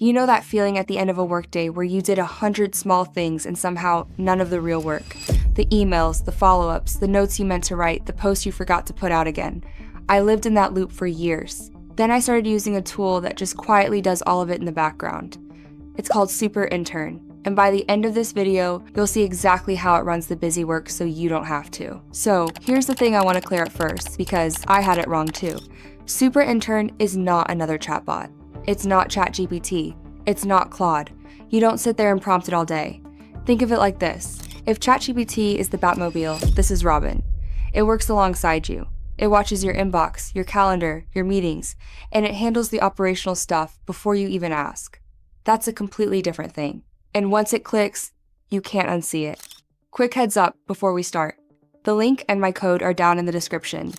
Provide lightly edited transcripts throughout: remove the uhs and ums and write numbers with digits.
You know that feeling at the end of a workday where you did 100 small things and somehow none of the real work? The emails, the follow-ups, the notes you meant to write, the posts you forgot to put out again. I lived in that loop for years. Then I started using a tool that just quietly does all of it in the background. It's called Super Intern. And by the end of this video, you'll see exactly how it runs the busy work so you don't have to. So here's the thing I want to clear up first, because I had it wrong too. Super Intern is not another chatbot. It's not ChatGPT. It's not Claude. You don't sit there and prompt it all day. Think of it like this. If ChatGPT is the Batmobile, this is Robin. It works alongside you. It watches your inbox, your calendar, your meetings, and it handles the operational stuff before you even ask. That's a completely different thing. And once it clicks, you can't unsee it. Quick heads up before we start. The link and my code are down in the description.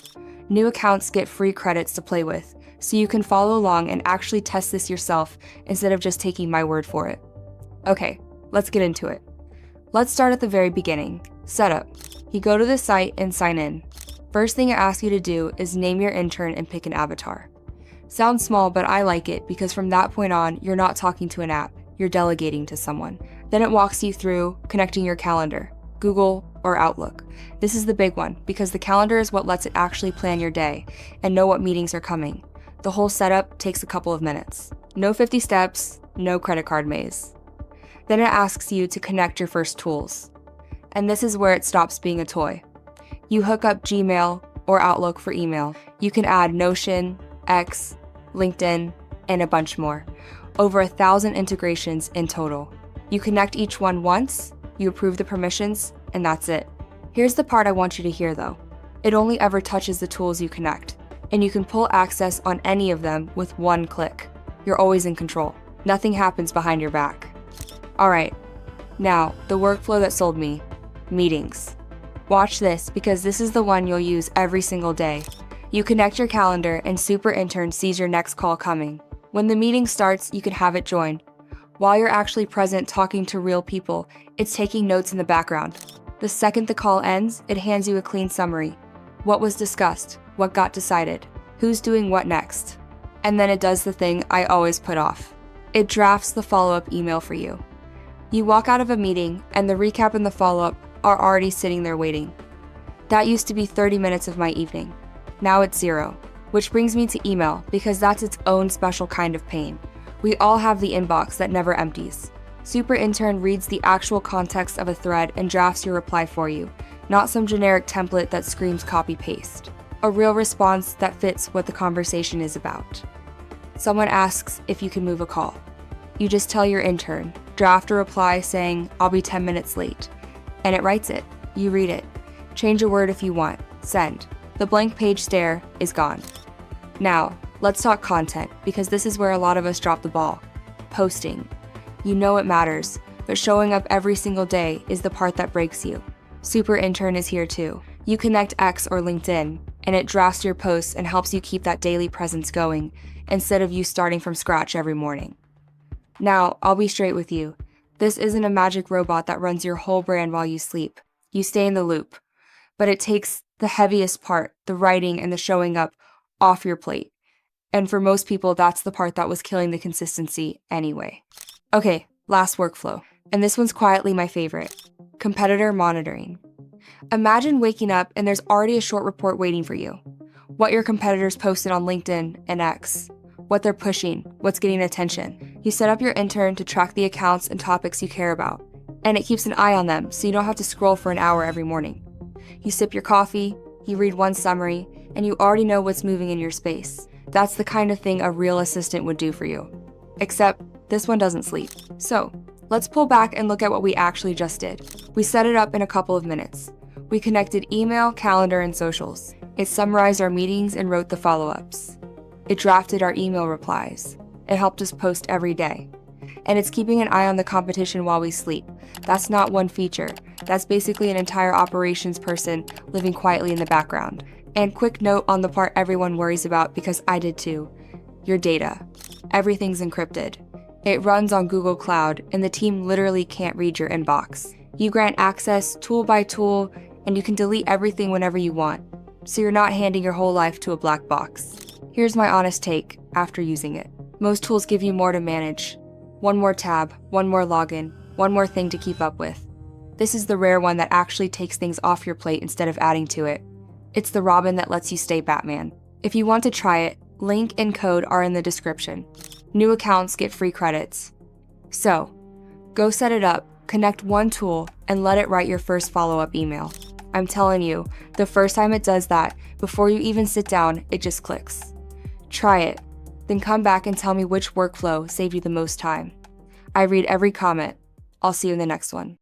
New accounts get free credits to play with, so you can follow along and actually test this yourself instead of just taking my word for it. Okay, let's get into it. Let's start at the very beginning. Setup. You go to the site and sign in. First thing it asks you to do is name your intern and pick an avatar. Sounds small, but I like it because from that point on, you're not talking to an app, you're delegating to someone. Then it walks you through connecting your calendar, Google or Outlook. This is the big one because the calendar is what lets it actually plan your day and know what meetings are coming. The whole setup takes a couple of minutes. No 50 steps, no credit card maze. Then it asks you to connect your first tools. And this is where it stops being a toy. You hook up Gmail or Outlook for email. You can add Notion, X, LinkedIn, and a bunch more. Over 1,000 integrations in total. You connect each one once, you approve the permissions, and that's it. Here's the part I want you to hear though. It only ever touches the tools you connect, and you can pull access on any of them with one click. You're always in control. Nothing happens behind your back. Alright, now the workflow that sold me. Meetings. Watch this because this is the one you'll use every single day. You connect your calendar and Super Intern sees your next call coming. When the meeting starts, you can have it join. While you're actually present talking to real people, it's taking notes in the background. The second the call ends, it hands you a clean summary. What was discussed? What got decided? Who's doing what next? And then it does the thing I always put off. It drafts the follow-up email for you. You walk out of a meeting and the recap and the follow-up are already sitting there waiting. That used to be 30 minutes of my evening. Now it's 0. Which brings me to email because that's its own special kind of pain. We all have the inbox that never empties. Super Intern reads the actual context of a thread and drafts your reply for you, not some generic template that screams copy-paste. A real response that fits what the conversation is about. Someone asks if you can move a call. You just tell your intern, draft a reply saying, "I'll be 10 minutes late." And it writes it. You read it. Change a word if you want. Send. The blank page stare is gone. Now, let's talk content, because this is where a lot of us drop the ball. Posting. You know it matters, but showing up every single day is the part that breaks you. Super Intern is here too. You connect X or LinkedIn, and it drafts your posts and helps you keep that daily presence going, instead of you starting from scratch every morning. Now, I'll be straight with you. This isn't a magic robot that runs your whole brand while you sleep. You stay in the loop. But it takes the heaviest part, the writing and the showing up, off your plate. And for most people, that's the part that was killing the consistency anyway. Okay, last workflow. And this one's quietly my favorite. Competitor monitoring. Imagine waking up and there's already a short report waiting for you. What your competitors posted on LinkedIn and X. What they're pushing, what's getting attention. You set up your intern to track the accounts and topics you care about. And it keeps an eye on them so you don't have to scroll for an hour every morning. You sip your coffee, you read one summary, and you already know what's moving in your space. That's the kind of thing a real assistant would do for you. Except, this one doesn't sleep. So, let's pull back and look at what we actually just did. We set it up in a couple of minutes. We connected email, calendar, and socials. It summarized our meetings and wrote the follow-ups. It drafted our email replies. It helped us post every day. And it's keeping an eye on the competition while we sleep. That's not one feature. That's basically an entire operations person living quietly in the background. And quick note on the part everyone worries about, because I did too. Your data. Everything's encrypted. It runs on Google Cloud, and the team literally can't read your inbox. You grant access tool by tool, and you can delete everything whenever you want. So you're not handing your whole life to a black box. Here's my honest take after using it. Most tools give you more to manage. One more tab, one more login, one more thing to keep up with. This is the rare one that actually takes things off your plate instead of adding to it. It's the Robin that lets you stay Batman. If you want to try it, link and code are in the description. New accounts get free credits. So, go set it up, connect one tool, and let it write your first follow-up email. I'm telling you, the first time it does that, before you even sit down, it just clicks. Try it, then come back and tell me which workflow saved you the most time. I read every comment. I'll see you in the next one.